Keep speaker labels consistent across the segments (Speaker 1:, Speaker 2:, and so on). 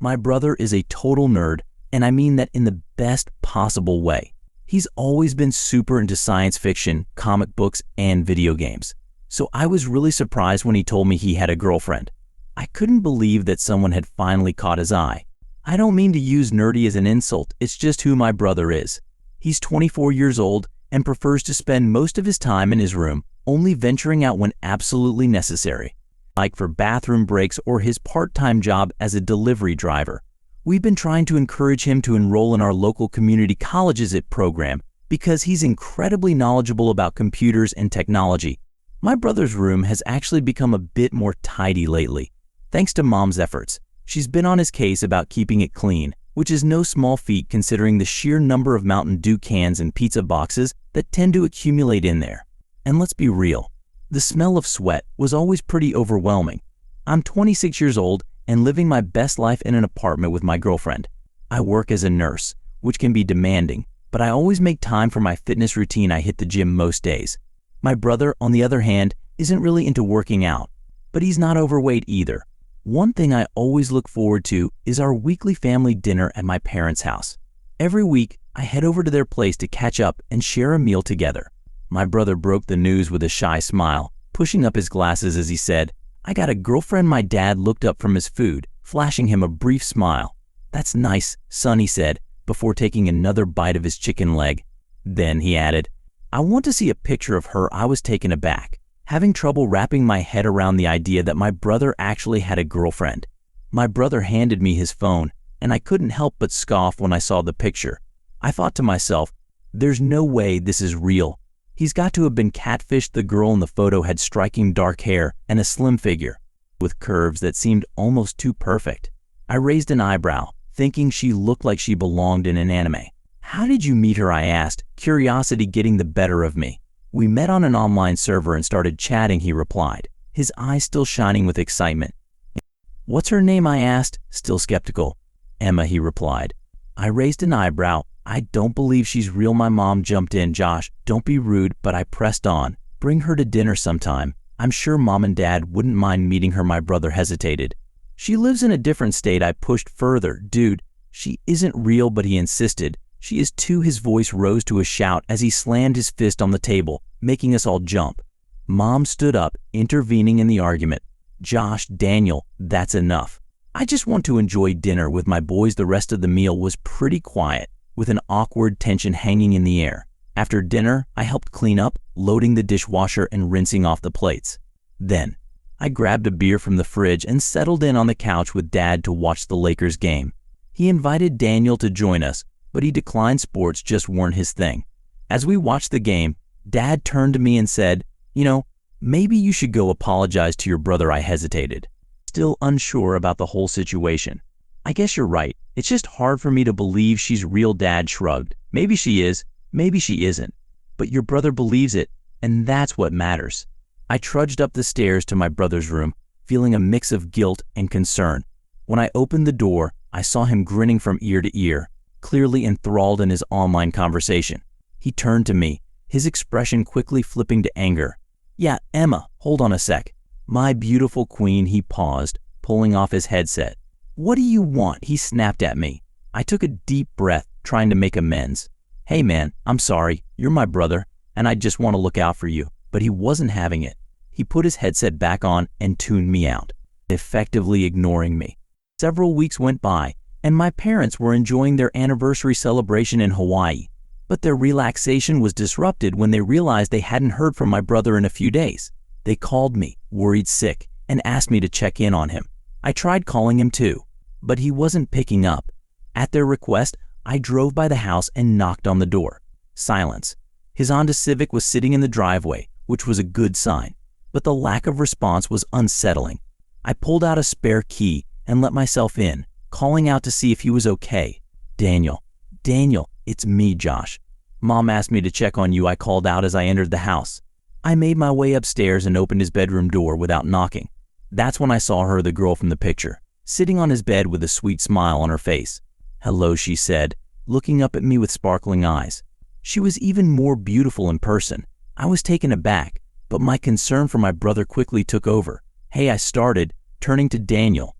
Speaker 1: My brother is a total nerd, and I mean that in the best possible way. He's always been super into science fiction, comic books, and video games. So I was really surprised when he told me he had a girlfriend. I couldn't believe that someone had finally caught his eye. I don't mean to use nerdy as an insult, it's just who my brother is. He's 24 years old and prefers to spend most of his time in his room, only venturing out when absolutely necessary, like for bathroom breaks or his part-time job as a delivery driver. We've been trying to encourage him to enroll in our local community college's IT program because he's incredibly knowledgeable about computers and technology. My brother's room has actually become a bit more tidy lately, thanks to Mom's efforts. She's been on his case about keeping it clean, which is no small feat considering the sheer number of Mountain Dew cans and pizza boxes that tend to accumulate in there. And let's be real, the smell of sweat was always pretty overwhelming. I'm 26 years old and living my best life in an apartment with my girlfriend. I work as a nurse, which can be demanding, but I always make time for my fitness routine. I hit the gym most days. My brother, on the other hand, isn't really into working out, but he's not overweight either. One thing I always look forward to is our weekly family dinner at my parents' house. Every week, I head over to their place to catch up and share a meal together. My brother broke the news with a shy smile, pushing up his glasses as he said, "I got a girlfriend." My dad looked up from his food, flashing him a brief smile. "That's nice, son," he said, before taking another bite of his chicken leg. Then he added, "I want to see a picture of her." I was taken aback, having trouble wrapping my head around the idea that my brother actually had a girlfriend. My brother handed me his phone, and I couldn't help but scoff when I saw the picture. I thought to myself, there's no way this is real. He's got to have been catfished. The girl in the photo had striking dark hair and a slim figure, with curves that seemed almost too perfect. I raised an eyebrow, thinking she looked like she belonged in an anime. "How did you meet her?" I asked, curiosity getting the better of me. "We met on an online server and started chatting," he replied, his eyes still shining with excitement. "What's her name?" I asked, still skeptical. "Emma," he replied. I raised an eyebrow. "I don't believe she's real." My mom jumped in. "Josh, don't be rude," but I pressed on. "Bring her to dinner sometime. I'm sure Mom and Dad wouldn't mind meeting her." My brother hesitated. "She lives in a different state." I pushed further. "Dude, she isn't real." But he insisted. "She is too." His voice rose to a shout as he slammed his fist on the table, making us all jump. Mom stood up, intervening in the argument. "Josh, Daniel, that's enough. I just want to enjoy dinner with my boys." The rest of the meal was pretty quiet, with an awkward tension hanging in the air. After dinner, I helped clean up, loading the dishwasher and rinsing off the plates. Then, I grabbed a beer from the fridge and settled in on the couch with Dad to watch the Lakers game. He invited Daniel to join us, but he declined. Sports just weren't his thing. As we watched the game, Dad turned to me and said, "You know, maybe you should go apologize to your brother." I hesitated, still unsure about the whole situation. "I guess you're right. It's just hard for me to believe she's real." Dad shrugged. "Maybe she is, maybe she isn't. But your brother believes it, and that's what matters." I trudged up the stairs to my brother's room, feeling a mix of guilt and concern. When I opened the door, I saw him grinning from ear to ear, clearly enthralled in his online conversation. He turned to me, his expression quickly flipping to anger. "Yeah, Emma, hold on a sec. My beautiful queen." He paused, pulling off his headset. "What do you want?" he snapped at me. I took a deep breath, trying to make amends. "Hey man, I'm sorry. You're my brother, and I just want to look out for you." But he wasn't having it. He put his headset back on and tuned me out, effectively ignoring me. Several weeks went by, and my parents were enjoying their anniversary celebration in Hawaii. But their relaxation was disrupted when they realized they hadn't heard from my brother in a few days. They called me, worried sick, and asked me to check in on him. I tried calling him too, but he wasn't picking up. At their request, I drove by the house and knocked on the door. Silence. His Honda Civic was sitting in the driveway, which was a good sign, but the lack of response was unsettling. I pulled out a spare key and let myself in, calling out to see if he was okay. Daniel, it's me, Josh. Mom asked me to check on you," I called out as I entered the house. I made my way upstairs and opened his bedroom door without knocking. That's when I saw her, the girl from the picture, sitting on his bed with a sweet smile on her face. "Hello," she said, looking up at me with sparkling eyes. She was even more beautiful in person. I was taken aback, but my concern for my brother quickly took over. "Hey," I started, turning to Daniel.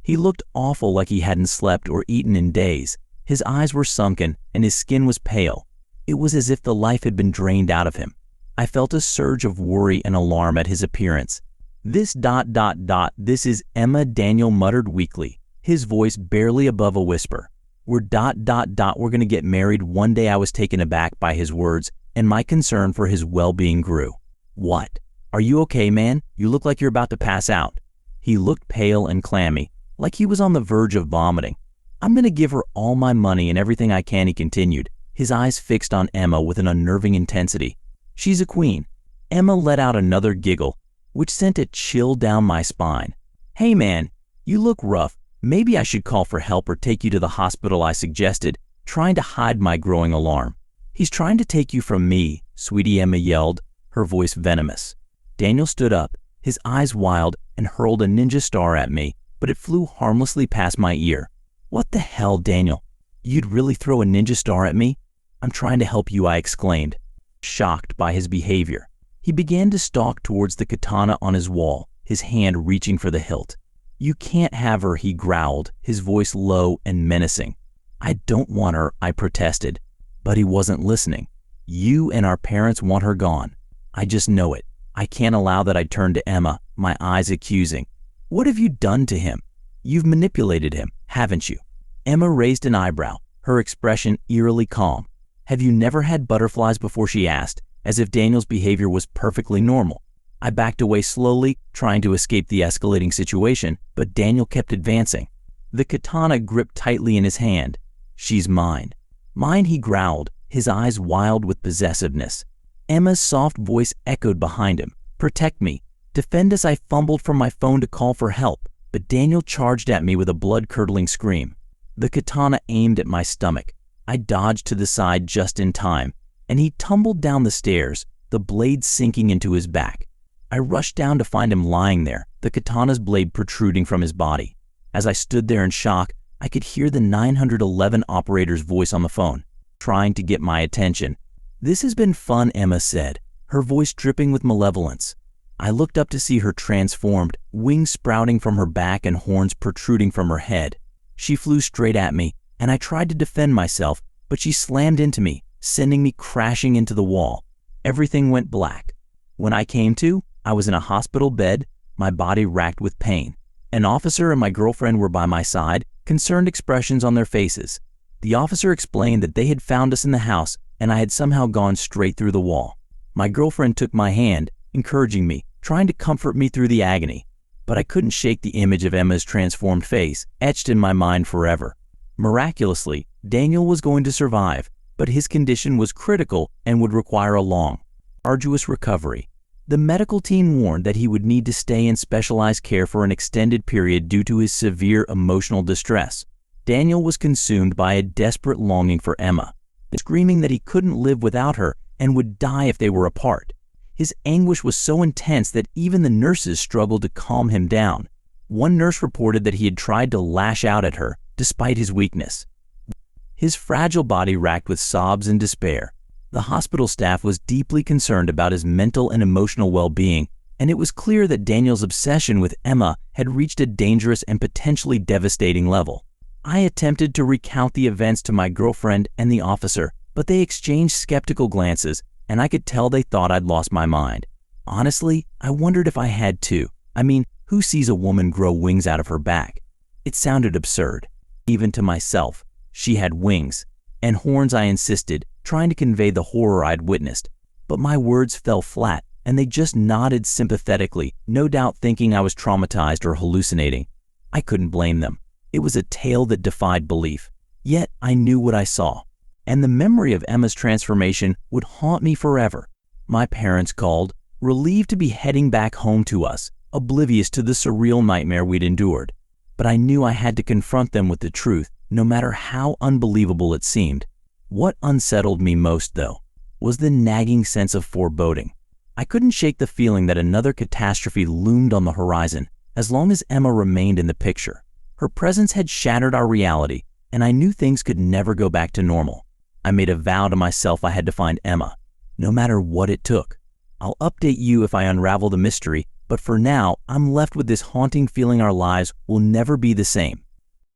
Speaker 1: He looked awful, like he hadn't slept or eaten in days. His eyes were sunken and his skin was pale. It was as if the life had been drained out of him. I felt a surge of worry and alarm at his appearance. This is Emma, Daniel muttered weakly, his voice barely above a whisper. We're gonna get married one day. I was taken aback by his words, and my concern for his well-being grew. What? Are you okay, man? You look like you're about to pass out. He looked pale and clammy, like he was on the verge of vomiting. I'm gonna give her all my money and everything I can, he continued, his eyes fixed on Emma with an unnerving intensity. She's a queen. Emma let out another giggle, which sent a chill down my spine. Hey man, you look rough. Maybe I should call for help or take you to the hospital, I suggested, trying to hide my growing alarm. He's trying to take you from me, sweetie, Emma yelled, her voice venomous. Daniel stood up, his eyes wild, and hurled a ninja star at me, but it flew harmlessly past my ear. What the hell, Daniel? You'd really throw a ninja star at me? I'm trying to help you, I exclaimed, shocked by his behavior. He began to stalk towards the katana on his wall, his hand reaching for the hilt. You can't have her, he growled, his voice low and menacing. I don't want her, I protested. But he wasn't listening. You and our parents want her gone. I just know it. I can't allow that. I turned to Emma, my eyes accusing. What have you done to him? You've manipulated him, haven't you? Emma raised an eyebrow, her expression eerily calm. Have you never had butterflies before, she asked, as if Daniel's behavior was perfectly normal. I backed away slowly, trying to escape the escalating situation, but Daniel kept advancing. The katana gripped tightly in his hand. She's mine. Mine, he growled, his eyes wild with possessiveness. Emma's soft voice echoed behind him. Protect me. Defend us. I fumbled for my phone to call for help, but Daniel charged at me with a blood-curdling scream. The katana aimed at my stomach. I dodged to the side just in time, and he tumbled down the stairs, the blade sinking into his back. I rushed down to find him lying there, the katana's blade protruding from his body. As I stood there in shock, I could hear the 911 operator's voice on the phone, trying to get my attention. This has been fun, Emma said, her voice dripping with malevolence. I looked up to see her transformed, wings sprouting from her back and horns protruding from her head. She flew straight at me, and I tried to defend myself, but she slammed into me, sending me crashing into the wall. Everything went black. When I came to, I was in a hospital bed, my body racked with pain. An officer and my girlfriend were by my side, concerned expressions on their faces. The officer explained that they had found us in the house and I had somehow gone straight through the wall. My girlfriend took my hand, encouraging me, trying to comfort me through the agony. But I couldn't shake the image of Emma's transformed face, etched in my mind forever. Miraculously, Daniel was going to survive, but his condition was critical and would require a long, arduous recovery. The medical team warned that he would need to stay in specialized care for an extended period due to his severe emotional distress. Daniel was consumed by a desperate longing for Emma, screaming that he couldn't live without her and would die if they were apart. His anguish was so intense that even the nurses struggled to calm him down. One nurse reported that he had tried to lash out at her, despite his weakness. His fragile body racked with sobs and despair. The hospital staff was deeply concerned about his mental and emotional well-being, and it was clear that Daniel's obsession with Emma had reached a dangerous and potentially devastating level. I attempted to recount the events to my girlfriend and the officer, but they exchanged skeptical glances, and I could tell they thought I'd lost my mind. Honestly, I wondered if I had too. I mean, who sees a woman grow wings out of her back? It sounded absurd. Even to myself, she had wings. And horns, I insisted, trying to convey the horror I'd witnessed. But my words fell flat, and they just nodded sympathetically, no doubt thinking I was traumatized or hallucinating. I couldn't blame them. It was a tale that defied belief. Yet I knew what I saw, and the memory of Emma's transformation would haunt me forever. My parents called, relieved to be heading back home to us, oblivious to the surreal nightmare we'd endured. But I knew I had to confront them with the truth, no matter how unbelievable it seemed. What unsettled me most, though, was the nagging sense of foreboding. I couldn't shake the feeling that another catastrophe loomed on the horizon as long as Emma remained in the picture. Her presence had shattered our reality, and I knew things could never go back to normal. I made a vow to myself I had to find Emma, no matter what it took. I'll update you if I unravel the mystery, But for now, I'm left with this haunting feeling our lives will never be the same.